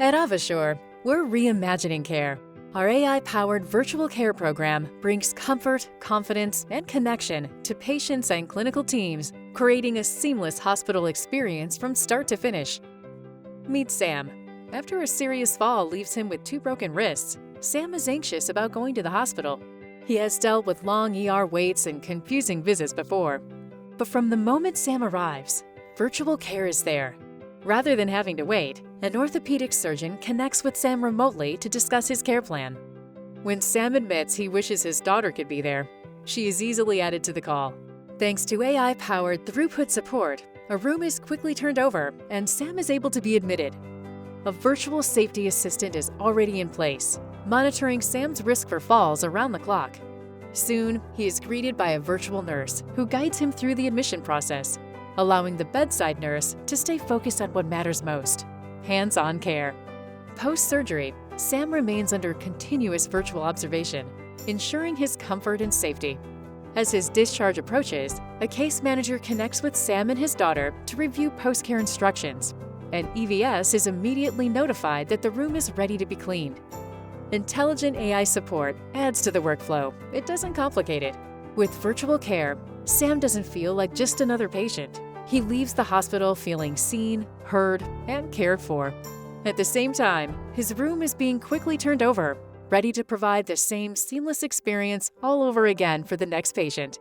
At Avasure, we're reimagining care. Our AI-powered virtual care program brings comfort, confidence, and connection to patients and clinical teams, creating a seamless hospital experience from start to finish. Meet Sam. After a serious fall leaves him with 2 broken wrists, Sam is anxious about going to the hospital. He has dealt with long ER waits and confusing visits before. But from the moment Sam arrives, virtual care is there. Rather than having to wait, an orthopedic surgeon connects with Sam remotely to discuss his care plan. When Sam admits he wishes his daughter could be there, she is easily added to the call. Thanks to AI-powered throughput support, a room is quickly turned over and Sam is able to be admitted. A virtual safety assistant is already in place, monitoring Sam's risk for falls around the clock. Soon, he is greeted by a virtual nurse who guides him through the admission process, allowing the bedside nurse to stay focused on what matters most: hands-on care. Post-surgery, Sam remains under continuous virtual observation, ensuring his comfort and safety. As his discharge approaches, a case manager connects with Sam and his daughter to review post-care instructions, and EVS is immediately notified that the room is ready to be cleaned. Intelligent AI support adds to the workflow. It doesn't complicate it. With virtual care, Sam doesn't feel like just another patient. He leaves the hospital feeling seen, heard, and cared for. At the same time, his room is being quickly turned over, ready to provide the same seamless experience all over again for the next patient.